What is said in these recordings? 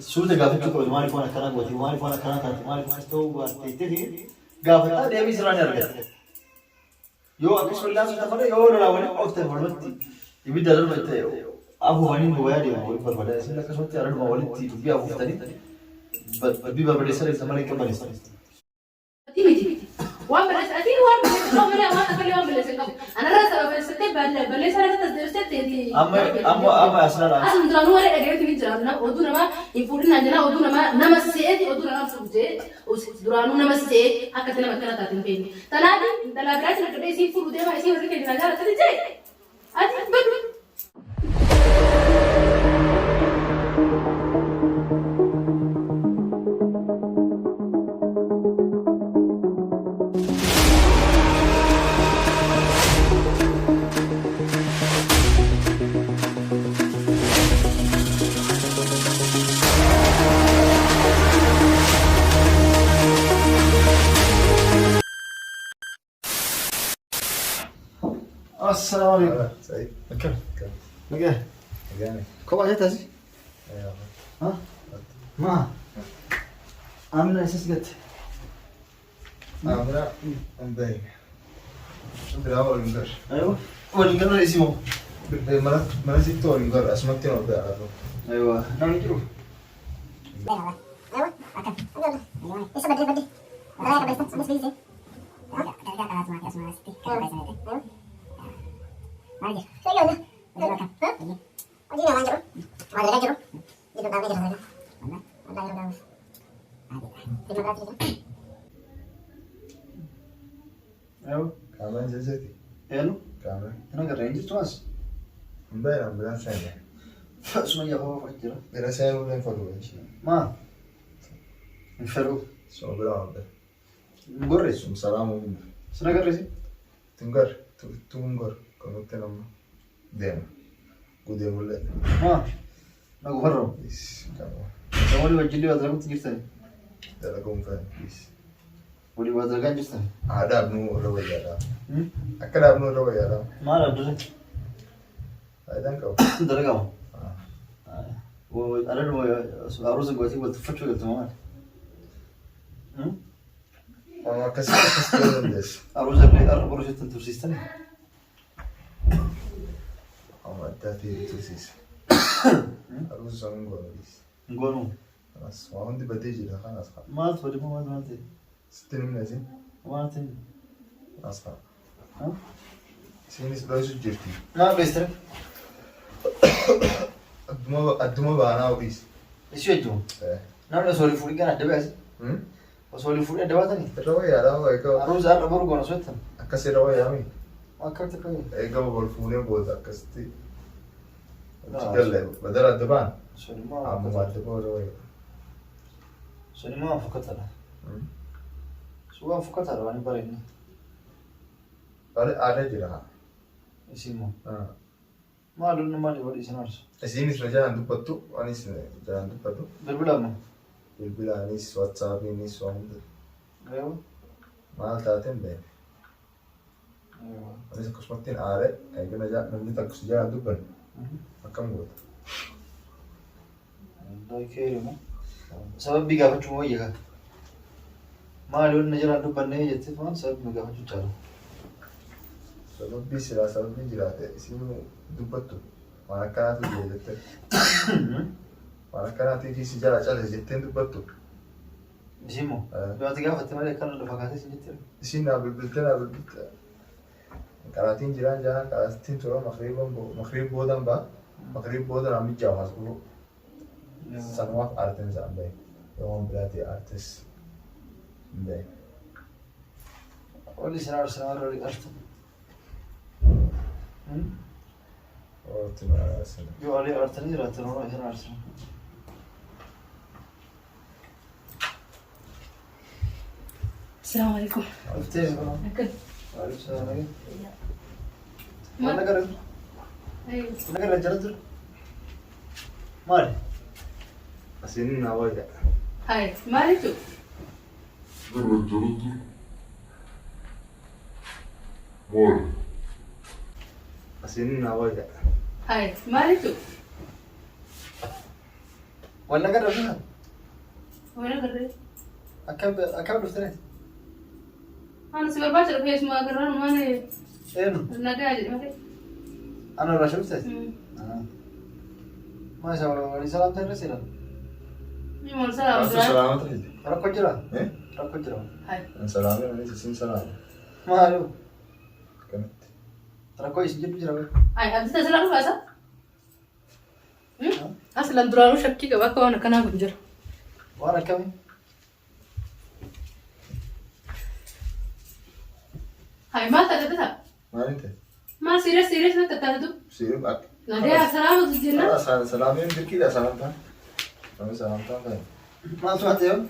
Suuta gaafachuu qabdu maaliif waan akkanaa gooti maaliif waan akkanaa taate maaliif akkas ta'uu baatte gaafataa deebii sirraa ni argata. Yoo akkas wallaansota malee yoo lolaa waliin ooftan walumatti ibidda darba itti afuufanii boo'aa deeman waliin barbaadan isin akkasumatti araduma walitti dubbii afuuftanii dubbii barbadeessan ibsa malee qabbaneessan. Waan baleessatiin waan baleessaa malee waan akkallee waan baleessaa qabu. Anarraa sababa baleessatee baleessaa irratti tasdeessitee amma asirraa asuma duraanuu warra dhagayeetiin hin jiraatu nama oduu namaa hin fuudhinaan jira oduu nama se'eeti oduu namaa fuudhee duraanuu nama se'ee akkatti nama akkana taate hin feene. Tanaaf dhalaa biraatiin akka ta'e isiin fuudhu deemaa isii warri keenya jaalatanii jee ati badu. السلام عليكم. سعيد. كم؟ مقاه؟ مقاني. كم عجبت هذه؟ ايوه. ها؟ ما. عامل اساس قلت. عامل مبين. عندنا اول نقر. ايوه. اول نقر اسمه. ما نسيت اول نقر اسمك تنو بقى عارفه. ايوه. نعم نجرو. ايوه. اكل. يلا. ايوه. ايش بدي. رايك بس بيزي. ايوه. خلاص ما اسمع ستي. ايوه. Mari, saya ada. Ada kan? Hah? Ada yang lanjut. Ada lagi tu. Itu dah beres dah. Ada yang dah. Ada. Terima kasih. ايوه. كمان جلستي. حلو. كمان. انا قاعد عندي تواس. مبين بلا ثانية. اسمه يا هو فكره. بلا ثانية ولا نفرق إن شاء الله. ما. نفرق. شو بلا عبد. نقرس. سلام ومن. سنة قرسي. تنقر. تنقر. كنت لما ديما قدام ولا ما. نقول برا. بس كمان. سوالي وجلي وهذا كنت جرتني. ده لكم فاهم بس. ولي وهذا كان جرتني. ada abnu rawaya da akala abnu rawaya da ما لا أدري. aidan ka درجة ما. وأنا لو أروز قوتي قلت فتشو قلت ما. ama kasih des أروز أبلي أروز تنتوسيستني. ama tati tusis arus sang golis نقولوا. خلاص ما عندي بديجي ده خلاص ما تفرق ما تفرق. 60 من زين ما تفرق. اصلا ها؟ سينيس لو جرتي لا بيستر. الدمو بانا وبيس إيش يجوا؟ نعم أسولف فوري كان أدبي أسي. أسولف فوري أدبي أتاني. rawaya da wa ko أروز أنا بروح أنا سويتهم. akasi rawaya mi ما كنت كوي. ay ga bol fune boda akasti لا. يلا بدل الدبان سوني ما. عم ما تبغى rawaya سوني ما فكرت أنا. سواء فكرت أنا وأنا بريني. ada jira اسمه. ah ما لون ما لي ولي سنارس. asinis rajan dupattu anis rajan dupattu بالبلا ما. bilbila anis whatsapp anis wamda أيوه. maal taateen bee أيوه. anis akkasumattiin aare eegana namni takka si jalaan dubban akkam goota الله يكرمه. سبب بيجا فتشو هو يجا. ما لون نجرا دبنا يجت فان سبب بيجا فتشو ترى. sababbii silaa sababbii jiraate isin dubbattu waan akkanaatu jira jettee waan akkanaatiif si jala cale jetteen dubbattu اسمه. لو أتجاه فتمالي كان اللي فكرت سنتين. isin naa bilbiltee naa bilbilte qaraatiin jiraan jaha qaraatiin tura makriib boodan baa makriib boodan ammi jaamas bulu sanumaaf aarteen isaan bahe yoon biraati aartes hin bahe ولي سنار ولي أرتم. ooti maasina يو علي أرتني راتنا ولا هنا أرتم. السلام عليكم. عرفتي؟ أكل. وعليكم السلام عليكم. ما. ولا قرر. أيوه. ولا قرر جلد. مالي. asiin naa wayda هاي مالك. asiin naa wayda هاي مالك. ولا قرر وين قرر أكمل افتريت أنا سوى باشر في اسمه قرر ما أنا إنه نقاعد ما أنا راشد افتريت ما شاء الله ولي سلام تنرسينا يوم سلام سلامة رجل ركو جرا إيه ركو جرا هاي سلامة أنا تسين سلامة ما هلو كنت ركو يسجل جرا هاي أنت سلام باسا أصلا درانو شكي كباك وأنا كنا بنجر وأنا كمي هاي ما تقدرها ما أنت ما سيريس ما تتهدو سيرب أك ناديها سلام وتجينا سلامة يمكن كذا سلامة كم سلامة كذا ما سمعت يوم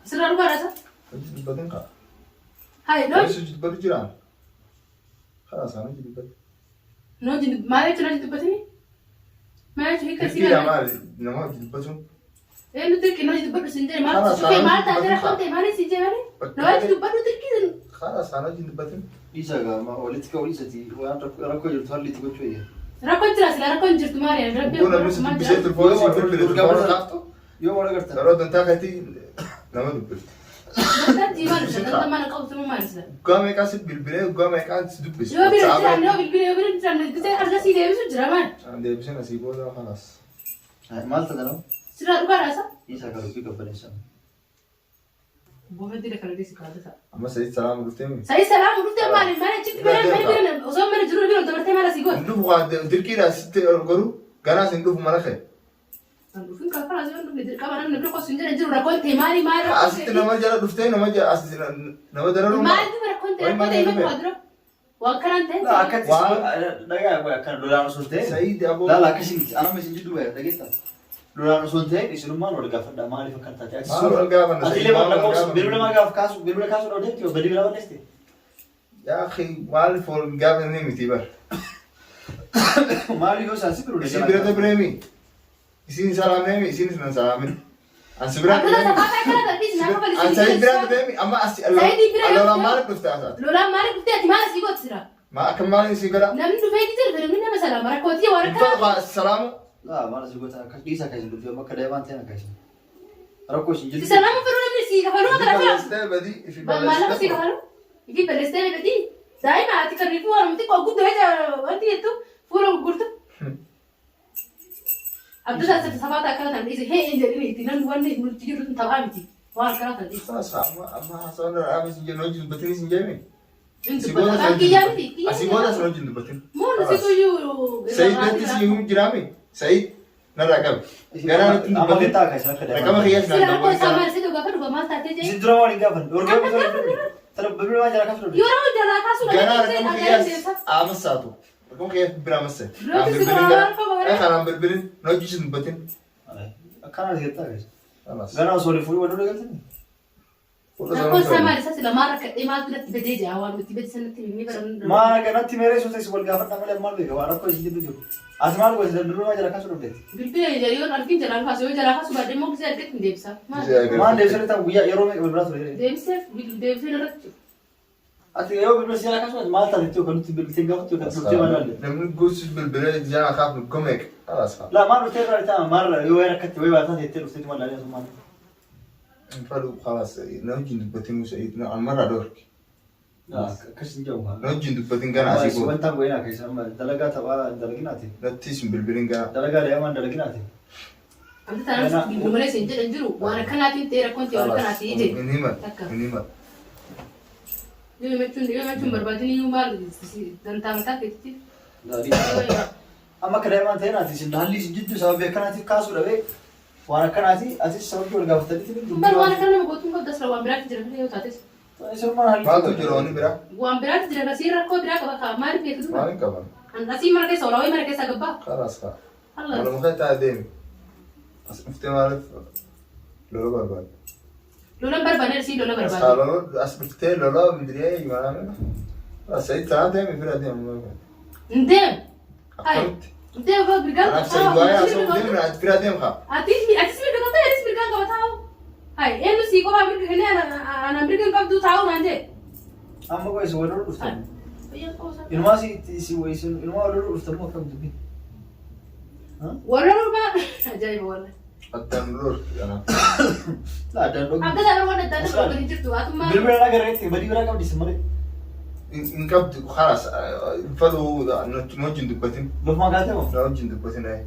سلام بارسا جد بدين كا هاي نو بس جد بدي جيران خلاص أنا جد بدي نو جد ما لك نو جد بتني ما لك هيك كذا سيرة ما نما جد بدون إيه نترك نو جد بس سنجر ما خلاص، تسوي أنا ما جد تعرف بتنفع. كنت ما لي سنجر نو جد بس تركي خلاص أنا جد بدين ليس ما ولدك وليستي وأنا ركو جرت هاللي تقول شوية ركون تراس لا ركون جرت ماري ربي ولا بس ما بشيء الفوز يقول لي الفوز عرفته يوم ولا قرت ترى ده أنت كتي نما دبل تاتي ما نسى ده ما نقول ما نسى قام يكاسب بالبلاي وقام يكاسب دبل لو بيرجع لو بيرجع كده أرجع سيدي بس جرامان عندي بس نسيبه ده خلاص ما تدرون سرا بارسا ليس قالوا فيك بلشان بوه دي لك الرئيس كذا أما سيد سلام قلتين ساي سلام ورحت مالي ما جبت ما وصل من جرور بينهم دبرت ما راسي ندوف قاعد تركي لا ست قرو قناص ندوف ملخه فين كفر عشان ندير كمان نبلغ سنجر جرور ركون تماري ما أسيت نما جرى دفتين نما جرى أسيت نما درلو ما عندي ركون تماري ما قدر وكان انت لا أكيد لا يا كان لولا نسولتين سيد أبو لا كشيت أنا مش جدوا يا دقيقة لولا نسولتين يصيرون ما نقول قافل ما أعرف كان تاتي ما هو الجافن أتيلي ما نقول بيربل ما قاف كاس بيربل كاس ولا ديت بدي بلا ونستي يا أخي والف الجافن نيمي تبر ما لي هو سانسي بيربل يصير بريد بريمي يصير سلام نيمي يصير سلام أنسبرا أنسيد بريد بريمي أما أسي الله ما لك دفتة لولا ما لك بتاعتي ما راسي قلت سرا ما أكمل يصير كذا نمن دفعتي ترى مننا مثلا ركوتي وركا انتظر السلام لا ما نسي قلت أنا ليس كايس قلت يوم كده ما أنتنا كايس ركوش جدي سلام فرنا من سيكا فرنا ترى بالستة بدي في ما لا سيكا فرنا في بالستة بدي دائما أتكرروا أنا متى قاعد هذا وأنت يتو فورا قلت عبد الله سبحانه وتعالى كان يقول هي إنجليزي تنام واني ملتجر تبعمتي وأنا كرهت دي خلاص أما حصل أنا بس جنوج بتري سنجامي أنت بتقول كيامتي أسيبونا سنوج بتري مو نسيتو يو سيد بنتي سيهم جرامي سيد نرجع قرار أما كده كايس كده رقم خياس سيرا نعم كوي سامر سيدو غفر بما تاتي يصير درامي قافل ورجع ترى بيربل ما جرى كاس يورا جرا كاسو قرار رقم خياس عام ساتو رقم خياس برامسة عم بربلين أنا بربلين نوجيش نبتين كان هذا كايس خلاص أنا أسولف فوي ولا قلت كوي سامر سيدو لما رك ما تقدر تبدي أول متبدي سنة تبني برا ما كانت تمارين سوتي سوال قافل نعمل ما بيجوا أنا كويس جدا جو أسمع كويس بيربل ما جرى كاس ولا ديت بالبيع يجيون ألفين جرا كاسو جرا كاسو بعدين مو بزاف كت مديبسا ما ليش أنت ويا يروم بالبراس ولا ديبسا ديبسا نرد أنت يوم بالبراس يا كاس ما ترى كنت بتلقى كنت كنت ما نقول لما نقولش بالبلاد جانا خاف من كوميك خلاص خلاص لا ما بتقدر تام مرة يوين كنت وين بعثت يتلو ستة مرة عليه ثم فلو خلاص نوجي نبتين وسعيد المرة دورك لا كش نجوها نوجي نبتين كان أسيبه وانت وينك يا سلام دلقة تبع دلقيناتي نتيس بالبلين كان دلقة ليمان دلقيناتي أنت تعرف بالملة سنجر انجرو وأنا كناتي تيرا كنتي وأنا كناتي يجي من هنا يوم يمشون بربادين يوم بار دنتا متى كتير أما كلام أنت هنا تيجي نهلي جد سبب كناتي كاسو لبي وأنا كناتي أسيس سبب ولا قافت تدي تبي بار وأنا كنا مقولون قد دسر وأمبرات تجرب ليه وتاتيس يصير ما هلي ما تجروني برا وأمبرات تجرب سير ركوا برا كذا ما أعرف يكذب ما كمان أنا أسير مرة كيس وراوي مرة كيس أجبا خلاص خلاص أنا الله مخيط هذين أسمفتي ما أعرف لولا برباد لولا بربانير سي لولا بربانير أسخالو أسمفتي لولا مدري أي ما أنا سعيد ثلاثة من فرا ديم ندم أكملت ندم هو برجال أنا سعيد وايا أسوي ديم من فرا ديم خا أتيس برجال كتاو هاي إنه سيكو هابر هنا أنا برجال كاب دو تاو نانجي أما كويس ولا لو أفتح إنما سي ويسون إنما ولا لو أفتح ما كم تبي ولا ما جاي والله التنور أنا لا ده Akka sana waan adda addaa godhanii jirtu waatuma. بالبرا قريت بدي برا كم ديسمري إن كبت خلاص فلو نوجين دبتين لو ما قاعد نوجين دبتين هاي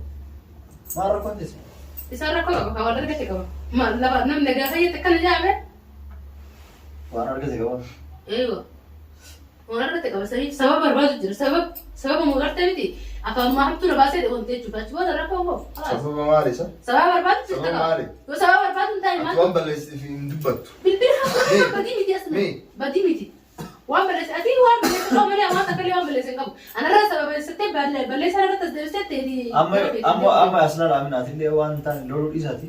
مرة كنت اسمه Isaan rakkoo qaba kan wal argate qaba. Lafa namni gaafa iyyatti akkana jaame. وانا ارجع كمان Eeyyoo. Wal argate qaba sababa barbaadu jira sababa mu gartee miti. Afaan mahamtu na baasee wanti jechuudha. Achi booda rakkoo qaba. سبب مالي صح؟ Sababa barbaadu سبب jirta qaba. مالي Yoo sababa barbaadu hin taane maal? أتوان بلش في مدبت Bilbila hafuudha badii miti asna. Mee? Badii miti. Waan balleessa ati waan balleessa qabu malee waan takka illee waan balleessa hin qabu. Anarraa sababa balleessitee balleessa irratti as deebistee amma asna raaminaati illee waan ta'an loluu dhiisaati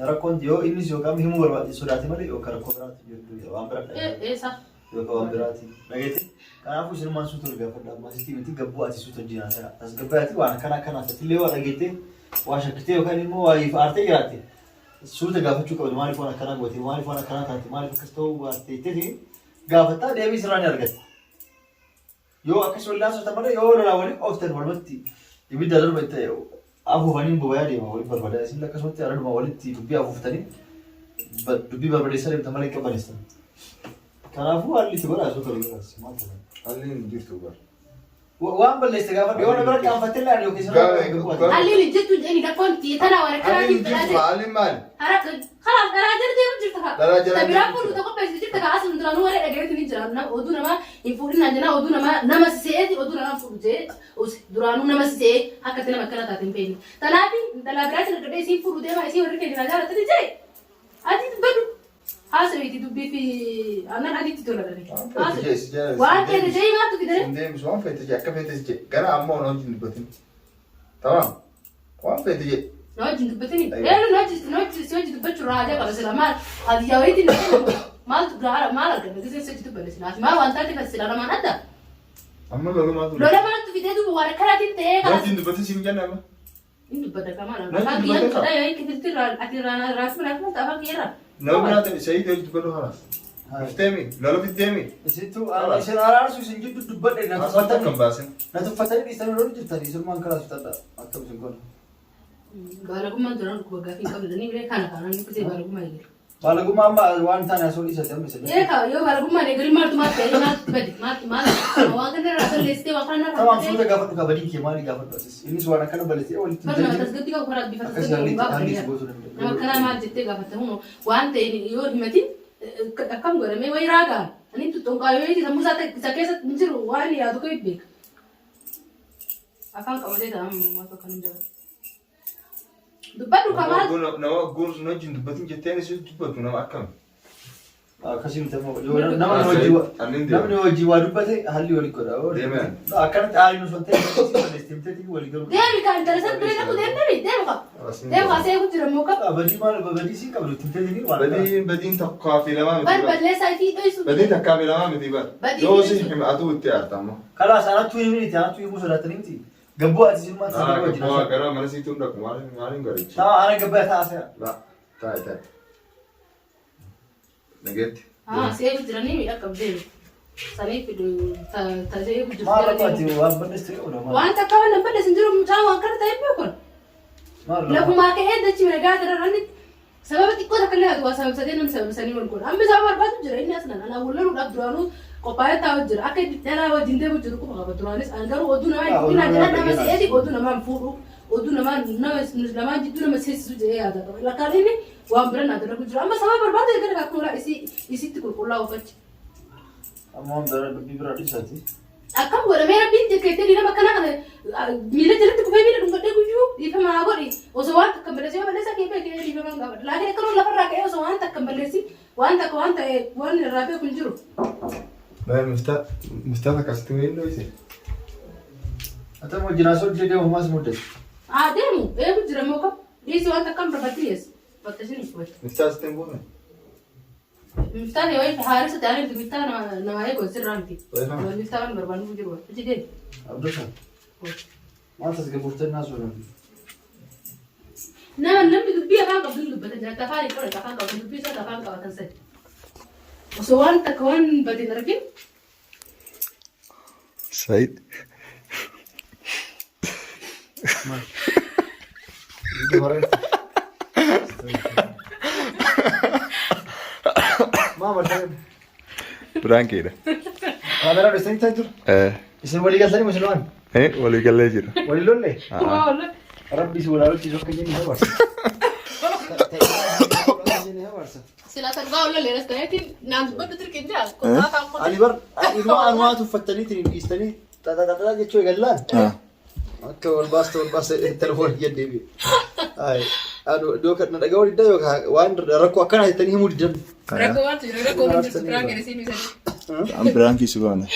rakkoon yoo innis yookaan himuu barbaade sodaate malee yookaan rakkoo biraatti jirtu waan bira eessa? yookaan waan biraatti dhageetti kanaafuu isinummaan suutu gaafadha maasitii miti gabbuu ati suutu hojjinaa sana as gabbaatti waan kana illee waa dhageettee waa shakkitee yookaan immoo waa aartee jiraatte suuta gaafachuu qabdu maaliif waan akkanaa goote maaliif waan akkanaa taate maaliif akkas ta'uu baatteetti gaafattaa deebii sirraa ni argatta. Yoo akkas wallaasota malee yoo lolaa waliin ooftan walumatti ibidda darba itti afuufanii boba'aa deema waliin barbaadaa isin akkasumatti araduma walitti dubbii afuuftanii dubbii barbadeessaa deemta malee qabaneessan. Kanaafuu haalli itti godhaa osoo kaluu godhaas maal ta'an. Haalli hin jirtu bar. Waan balleesse gaafa yoo nama bira qaanfattee laan yookiin sana Halliin hojjetu jedhani rakkoon tana waan akkanaa Haalli hin jirtu haalli maali? Kanaaf garaa jala deemu jirta kaa. Garaa jala deemu Biraa jirta. fuudhu tokko beeksisa jirta kaa asuma duraanuu warra dhagayeetu ni jira. Oduu namaa hin fuudhinaan jenna oduu nama siseeti oduu namaa fuudhu jee duraanuu nama sisee akkatti nama akkana taate hin feene. Kanaaf intalaa biraatiin adda isiin fuudhu deemaa isii warri keenya jaalatanii jee ati dubbadhu. Haasawiti dubbii fi aannan adiitti tola dhabee. Waan ta'e jee maaltu fidare? Deemis waan feete jee akka feete jee gara ammoo na wajjin dubbatin. Tamam. Waan feete jee. Na wajjin dubbatini. Na wajjin dubbachuu raajaa qaba sila maal adiyyaa wayitiin maaltu gaara maal argame gisee sochi dubbanne silaati maal waan taate kan sila namaan adda. Amma lolu maatu. Lola maaltu fidee duuba waan akkanaatiin ta'ee Na kanas. wajjin dubbatin siin jenna amma. Inni dubbata kamaan Na afaan wajjin kiyyaan dubbata. fudhaa yoo kifilti raasii raasii afaan kiyyaarra. Nama biraatan isa hiitee dubbatu kanas. Fiteemi lolu fiteemi. Isittuu isin araarsu isin jiddu dubbadhe na Haasawwan kan tuffatanii baasin. na tuffatanii dhiistanii loluu jirtanii isinummaan karaa sutadha akkam isin godha. Baalagummaan duraan dhukkuba gaaffii hin qabdu ni kana kanaan dubbisee baalagummaa eegale. Baalagummaa amma waan taane asoo dhiisate amma isa. Eeka yoo baalagummaan eegale maaltu maal ta'e maaltu bade maal waan kana irraa balleessitee waan kana irraa Tamam suuta gaafadhu kabadii kee maali gaafadhu asis innis waan akkana balleessee walitti Kan nama tasgabbii qabu karaa bifa akkas tasgabbii qabu haalli baafamedha. gootuu danda'a. Nama kanaa maal jettee gaafatta huno waan ta'e yoo himatin akkam godhamee wayi raagaa ani tuttuqaayoo sammuu isaa keessatti hin jiru waan yaadu kan beeka. Afaan qabatee ta'an waan tokko hin jiru. Dubbadhu kamaa Nama goon sun wajjin dubbatin jetteen isin dubbatu nama akkami. Akkasiin namni hojii waa dubbate haalli walii godha. Deemean. Akkanatti haalli nuti wanta balleessiteetii walii galuu. deemi kan interesan bire tokko deemi deemu qaba. Deemu kaasee kun jira moo qaba. Badii maal badii siin qabdu timteetii waan. Badiin takkaa fi lamaa miti Bal bar. balleessaa fi dho'isu. Badiin takkaa fi lamaa miti bar. Badii Yoo fi si hima atuu itti aarta ammoo. Kalaas anattuu himini anattuu himuu sodaatanii miti. Gabboo ati silmaan Aa sana wajjin gabbaa haasa'u. gara mana siituu dhaqu maaliin garichi. Ta'a ana gabbaa taasisa. La taa'e. Nageetti. Seeku jiranii miidhagam deemi. Sanii fidu tajaajila Maal guddaa rabbaati waan balleessite qabda maal. waan takka waan namni sin jiru mucaa waan kana ta'e beekon. Maal rabbaati. Lafumaa ka'ee dachi mina gaata irratti sababa xiqqoo takka illee ati waa sababsatee namni sababsanii wal godha. Amma sababa barbaadu jira inni asnan anaa wal loluudhaaf duraanuu qophaa'ee taa'u jira. Akka dhalaa wajjin deemu jiru kuma qaba duraanis an garuu oduu namaa hin fuudhinaa jedhan nama se'eeti oduu namaa hin fuudhu. Oduu namaa jidduu nama seessisu jedhee yaada qaba. Lakkaan inni waan bira naa dalagu jira. Amma sababa barbaadu eegale akkuma isitti qulqullaa'u uffachi. Amma waan bira dubbii bira dhiisaati. Akkam godhamee rabbiin jekkee nama akkana kana miila jalatti kufee miila dhungadhee guyyuu dhiifama haa godhi osoo waan takka balleessee balleessaa kee beekee dhiifama hin gaafadha. Laakiin akkanuma lafarraa ka'ee osoo waan takka balleessi waan takka waan ta'e waan irraa beeku hin jiru. Baay'ee muftaa akkasitti weelloo ise. Ata wajjin asoo jedhee homaas muddate. Deemu eegu jira moo qaba dhiisi waan takka hin barbaatti dhiyeessu bakka isin uffatu. Muftaa sitti hin buune. Miftaan yoo itti haarisa ta'anii miftaan namaa eegu sirraa miti. Beekama. Miftaan waan barbaadu jiru achi deemu. Abdullah. Maal tasgabbuuftee naasuu dandeenya. Namni dubbii afaan qabdu dubbata jiraata afaan hin qabne afaan qabdu dubbii isaa afaan qabatan sadi. Osoo waan takka waan badeen argin Said. Itu horor. ما مرتين برانك كده هذا راه سنت تجر يسوي ولي قال لي مسلمان ايه ولا قال لي جرا ولي لولي والله ربي سوى له تجر كجني هو سلا تلقاه ولا اللي رستنيتي ناس بدو ترك انجا كنا تعمل علي بر انواع تفتنيتني يستني تا جتشو قالان اكو الباس التليفون يدي بي اي انا دوك ندغاو ديو وان ركو كان هيتني مود جن ركو من تسكرا كرسي ام برانكي سبحانه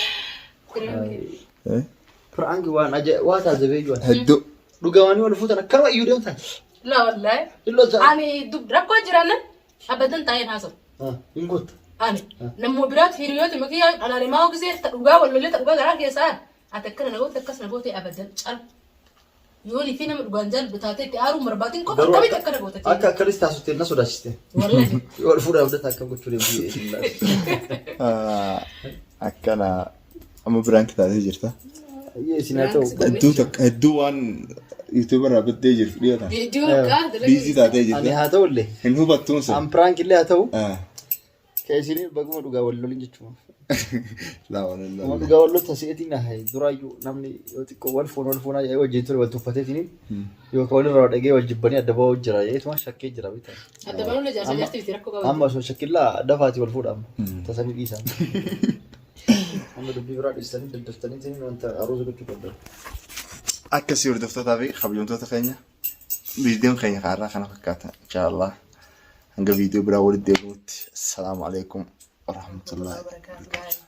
ايه فرانك وان اجا واتا زبيج وان هدو دغاوني ولا فوت انا كانوا يودون تا لا والله الا اني دب ركو جرانا ابدا تاين حسب ينقط اني نمو برات هيريوت مكيا انا ما هو كزي تدغا ولا اللي تدغا راك يا سار اتكن انا قلت كسنا بوتي ابدا يولي فينا من الجنجال بتاعتي تارو مرباتين كم كم تكنا بوتي اكا كريستا سوتي الناس وداشتي والله يقول فورا بدها كم قلت لي اكنا ام برانك تاع جرتا يي سيناتو هدو وان يوتيوبر بدي يجر فيديو فيديو كاد بيزي تاع جرتا انا هاتو لي ان هو بتونس ام برانك اللي هاتو كايسيني بغمو دغا ولو لنجتو لا والله ما دغا ولو تسيتينا هاي درايو نمني يوتيكو والفون اي وجيتو وتفتتيني يو كول رودغي وجبني ادبو جرا يت ما شكي جرا بيتا ادبانو له جاسا جاستي تركو اما سو شكلا دفاتي والفود ام تسمي ديسا اما دبي براد يستني دفتني تاني وانت اروز بتقدر أكسي وردفتها في خبيون توتخينيا بيجدين خينيا خارا خنا فكاتا إن شاء الله هنقا فيديو براول الديبوت السلام عليكم ورحمة الله وبركاته